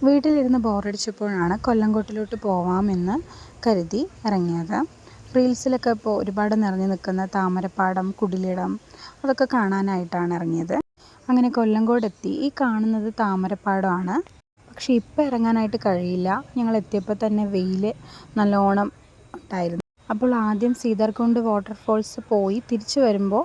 വീട്ടിലിരുന്ന് ബോറടിച്ചപ്പോഴാണ് കൊല്ലങ്കോട്ടിലോട്ട് പോവാമെന്ന് കരുതി ഇറങ്ങിയത്. റീൽസിലൊക്കെ ഇപ്പോൾ ഒരുപാട് നിറഞ്ഞു നിൽക്കുന്ന താമരപ്പാടം, കുടിലിടം അതൊക്കെ കാണാനായിട്ടാണ് ഇറങ്ങിയത്. അങ്ങനെ കൊല്ലങ്കോടെത്തി. ഈ കാണുന്നത് താമരപ്പാടമാണ്. പക്ഷേ ഇപ്പോൾ ഇറങ്ങാനായിട്ട് കഴിയില്ല. ഞങ്ങൾ എത്തിയപ്പോൾ തന്നെ വെയിൽ നല്ലോണം ഉണ്ടായിരുന്നു. അപ്പോൾ ആദ്യം സീതാർകുണ്ട് വാട്ടർഫോൾസ് പോയി തിരിച്ചു വരുമ്പോൾ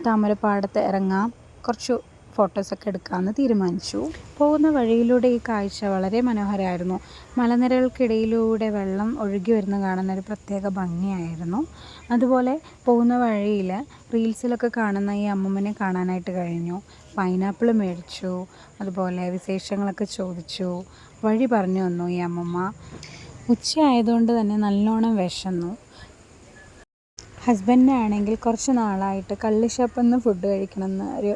താമരപ്പാടത്ത് ഇറങ്ങാം, കുറച്ച് ഫോട്ടോസൊക്കെ എടുക്കാമെന്ന് തീരുമാനിച്ചു. പോകുന്ന വഴിയിലൂടെ ഈ കാഴ്ച വളരെ മനോഹരമായിരുന്നു. മലനിരകൾക്കിടയിലൂടെ വെള്ളം ഒഴുകി വരുന്ന കാണുന്ന ഒരു പ്രത്യേക ഭംഗിയായിരുന്നു. അതുപോലെ പോകുന്ന വഴിയിൽ റീൽസിലൊക്കെ കാണുന്ന ഈ അമ്മമ്മനെ കാണാനായിട്ട് കഴിഞ്ഞു. പൈനാപ്പിൾ മേടിച്ചു, അതുപോലെ വിശേഷങ്ങളൊക്കെ ചോദിച്ചു. വഴി പറഞ്ഞു തന്നു ഈ അമ്മമ്മ. ഉച്ചയായതുകൊണ്ട് തന്നെ നല്ലോണം വിശന്നു. ഹസ്ബൻഡിനാണെങ്കിൽ കുറച്ച് നാളായിട്ട് കള്ള് ഷാപ്പിൽ നിന്ന് ഫുഡ് കഴിക്കണമെന്ന് ഒരു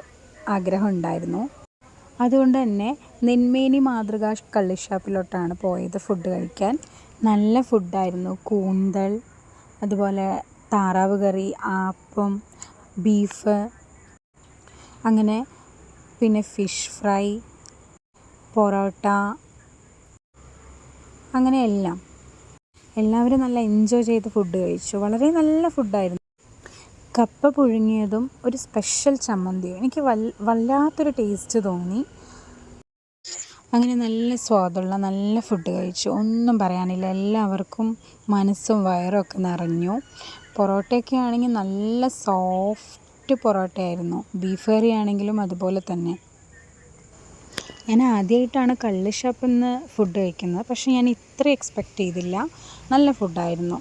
ആഗ്രഹം ഉണ്ടായിരുന്നു. അതുകൊണ്ട് തന്നെ നെന്മേനി മാതൃകാ കള്ള് ഷാപ്പിലോട്ടാണ് പോയത് ഫുഡ് കഴിക്കാൻ. നല്ല ഫുഡായിരുന്നു. കൂന്തൽ, അതുപോലെ താറാവ് കറി, ആപ്പം, ബീഫ്, അങ്ങനെ പിന്നെ ഫിഷ് ഫ്രൈ, പൊറോട്ട, അങ്ങനെ എല്ലാവരും നല്ല എൻജോയ് ചെയ്ത് ഫുഡ് കഴിച്ചു. വളരെ നല്ല ഫുഡായിരുന്നു. കപ്പ പുഴുങ്ങിയതും ഒരു സ്പെഷ്യൽ ചമ്മന്തിയും എനിക്ക് വല്ലാത്തൊരു ടേസ്റ്റ് തോന്നി. അങ്ങനെ നല്ല സ്വാദുള്ള നല്ല ഫുഡ് കഴിച്ചു. ഒന്നും പറയാനില്ല. എല്ലാവർക്കും മനസ്സും വയറും ഒക്കെ നിറഞ്ഞു. പൊറോട്ടയൊക്കെ ആണെങ്കിൽ നല്ല സോഫ്റ്റ് പൊറോട്ടയായിരുന്നു. ബീഫ് കറി ആണെങ്കിലും അതുപോലെ തന്നെ. ഞാൻ ആദ്യമായിട്ടാണ് കള്ള് ഷാപ്പിൽ നിന്ന് ഫുഡ് കഴിക്കുന്നത്. പക്ഷേ ഞാൻ ഇത്ര എക്സ്പെക്റ്റ് ചെയ്തില്ല. നല്ല ഫുഡായിരുന്നു.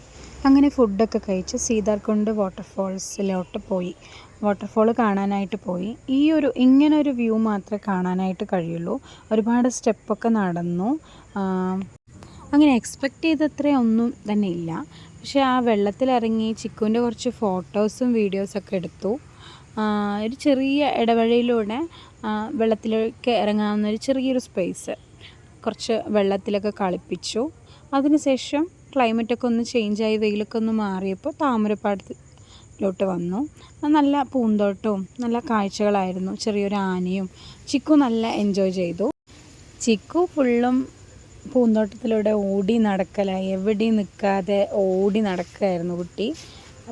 അങ്ങനെ ഫുഡൊക്കെ കഴിച്ച് സീതാർകുണ്ട് വാട്ടർഫോൾസിലോട്ട് പോയി. വാട്ടർഫോൾ കാണാനായിട്ട് പോയി. ഇങ്ങനൊരു വ്യൂ മാത്രമേ കാണാനായിട്ട് കഴിയുള്ളൂ. ഒരുപാട് സ്റ്റെപ്പൊക്കെ നടന്നു. അങ്ങനെ എക്സ്പെക്റ്റ് ചെയ്തത്ര ഒന്നും തന്നെ ഇല്ല. പക്ഷേ ആ വെള്ളത്തിലിറങ്ങി ചിക്കുവിൻ്റെ കുറച്ച് ഫോട്ടോസും വീഡിയോസൊക്കെ എടുത്തു. ഒരു ചെറിയ ഇടവഴിയിലൂടെ വെള്ളത്തിലേക്ക് ഇറങ്ങാവുന്നൊരു ചെറിയൊരു സ്പേസ്, കുറച്ച് വെള്ളത്തിലൊക്കെ കളിപ്പിച്ചു. അതിനുശേഷം ക്ലൈമറ്റൊക്കെ ഒന്ന് ചേഞ്ചായി വെയിലൊക്കെ ഒന്ന് മാറിയപ്പോൾ താമരപ്പാടത്തിലോട്ട് വന്നു. നല്ല പൂന്തോട്ടവും നല്ല കാഴ്ചകളായിരുന്നു. ചെറിയൊരു ആനയും. ചിക്കു നല്ല എൻജോയ് ചെയ്തു. ചിക്കു ഫുള്ളും പൂന്തോട്ടത്തിലൂടെ ഓടി നടക്കലായി. എവിടെയും നിൽക്കാതെ ഓടി നടക്കുകയായിരുന്നു കുട്ടി.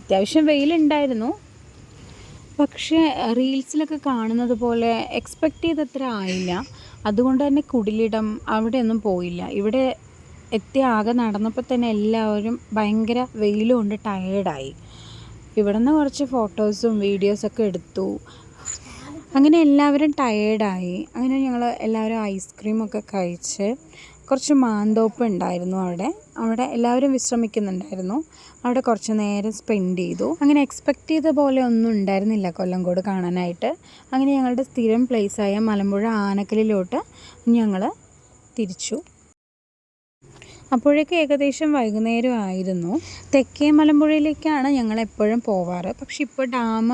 അത്യാവശ്യം വെയിലുണ്ടായിരുന്നു. പക്ഷേ റീൽസിലൊക്കെ കാണുന്നത് പോലെ എക്സ്പെക്റ്റ് ചെയ്തത്ര ആയില്ല. അതുകൊണ്ട് തന്നെ കുടിലിടം അവിടെയൊന്നും പോയില്ല. ഇവിടെ എത്തി ആകെ നടന്നപ്പോൾ തന്നെ എല്ലാവരും ഭയങ്കര വെയിൽ കൊണ്ട് ടയേർഡായി. ഇവിടെ നിന്ന് കുറച്ച് ഫോട്ടോസും വീഡിയോസൊക്കെ എടുത്തു. അങ്ങനെ എല്ലാവരും ടയേർഡായി. അങ്ങനെ ഞങ്ങൾ എല്ലാവരും ഐസ്ക്രീമൊക്കെ കഴിച്ച് കുറച്ച് മാന്തോപ്പ് ഉണ്ടായിരുന്നു അവിടെ എല്ലാവരും വിശ്രമിക്കുന്നുണ്ടായിരുന്നു. അവിടെ കുറച്ച് നേരം സ്പെൻഡ് ചെയ്തു. അങ്ങനെ എക്സ്പെക്റ്റ് ചെയ്ത പോലെ ഒന്നും ഉണ്ടായിരുന്നില്ല കൊല്ലങ്കോട് കാണാനായിട്ട്. അങ്ങനെ ഞങ്ങളുടെ സ്ഥിരം പ്ലേസായ മലമ്പുഴ ആനക്കലിലോട്ട് ഞങ്ങൾ തിരിച്ചു. അപ്പോഴേക്കും ഏകദേശം വൈകുന്നേരം ആയിരുന്നു. തെക്കേ മലമ്പുഴയിലേക്കാണ് ഞങ്ങൾ എപ്പോഴും പോവാറ്. പക്ഷെ ഇപ്പോൾ ഡാം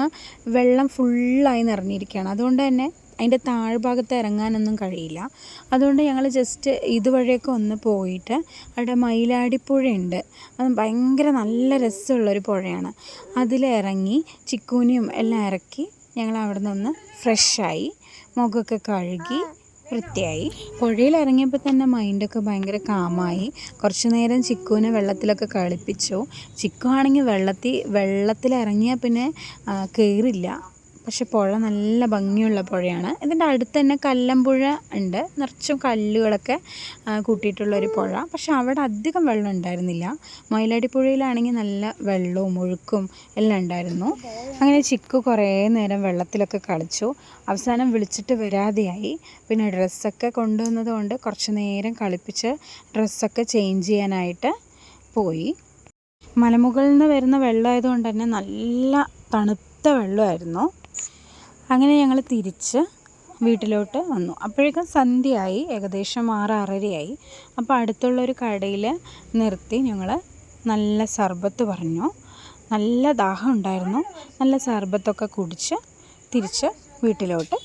വെള്ളം ഫുള്ളായി നിറഞ്ഞിരിക്കുകയാണ്. അതുകൊണ്ട് തന്നെ അതിൻ്റെ താഴ്ഭാഗത്ത് ഇറങ്ങാനൊന്നും കഴിയില്ല. അതുകൊണ്ട് ഞങ്ങൾ ജസ്റ്റ് ഇതുവഴിയൊക്കെ ഒന്ന് പോയിട്ട് അവിടെ മയിലാടിപ്പുഴയുണ്ട്. അത് ഭയങ്കര നല്ല രസമുള്ളൊരു പുഴയാണ്. അതിലിറങ്ങി ചിക്കൂനെയും എല്ലാം ഇറക്കി ഞങ്ങൾ അവിടെ നിന്ന് ഫ്രഷായി, മുഖമൊക്കെ കഴുകി വൃത്തിയായി. പുഴയിൽ ഇറങ്ങിയപ്പോൾ തന്നെ മൈൻഡൊക്കെ ഭയങ്കര കാമായി. കുറച്ച് നേരം ചിക്കുവിനെ വെള്ളത്തിലൊക്കെ കളിപ്പിച്ചു. ചിക്കു ആണെങ്കിൽ വെള്ളത്തിലിറങ്ങിയാൽ പിന്നെ കയറില്ല. പക്ഷെ പുഴ നല്ല ഭംഗിയുള്ള പുഴയാണ്. ഇതിൻ്റെ അടുത്ത് തന്നെ കല്ലമ്പുഴ ഉണ്ട്. നിറച്ചും കല്ലുകളൊക്കെ കൂട്ടിയിട്ടുള്ളൊരു പുഴ. പക്ഷെ അവിടെ അധികം വെള്ളം ഉണ്ടായിരുന്നില്ല. മയിലാടിപ്പുഴയിലാണെങ്കിൽ നല്ല വെള്ളവും ഒഴുക്കും എല്ലാം ഉണ്ടായിരുന്നു. അങ്ങനെ ചിക്കു കുറേ നേരം വെള്ളത്തിലൊക്കെ കളിച്ചു. അവസാനം വിളിച്ചിട്ട് വരാതെയായി. പിന്നെ ഡ്രസ്സൊക്കെ കൊണ്ടുവന്നത് കൊണ്ട് കുറച്ച് നേരം കളിപ്പിച്ച് ഡ്രസ്സൊക്കെ ചേഞ്ച് ചെയ്യാനായിട്ട് പോയി. മലമുകളിൽ നിന്ന് വരുന്ന വെള്ളമായതുകൊണ്ട് തന്നെ നല്ല തണുത്ത വെള്ളമായിരുന്നു. അങ്ങനെ ഞങ്ങൾ തിരിച്ച് വീട്ടിലോട്ട് വന്നു. അപ്പോഴേക്കും സന്ധ്യയായി. ഏകദേശം 6-6:30 അപ്പോൾ അടുത്തുള്ളൊരു കടയിൽ നിർത്തി ഞങ്ങൾ നല്ല സർബത്ത് പറഞ്ഞു. നല്ല ദാഹം ഉണ്ടായിരുന്നു. നല്ല സർബത്തൊക്കെ കുടിച്ച് തിരിച്ച് വീട്ടിലോട്ട്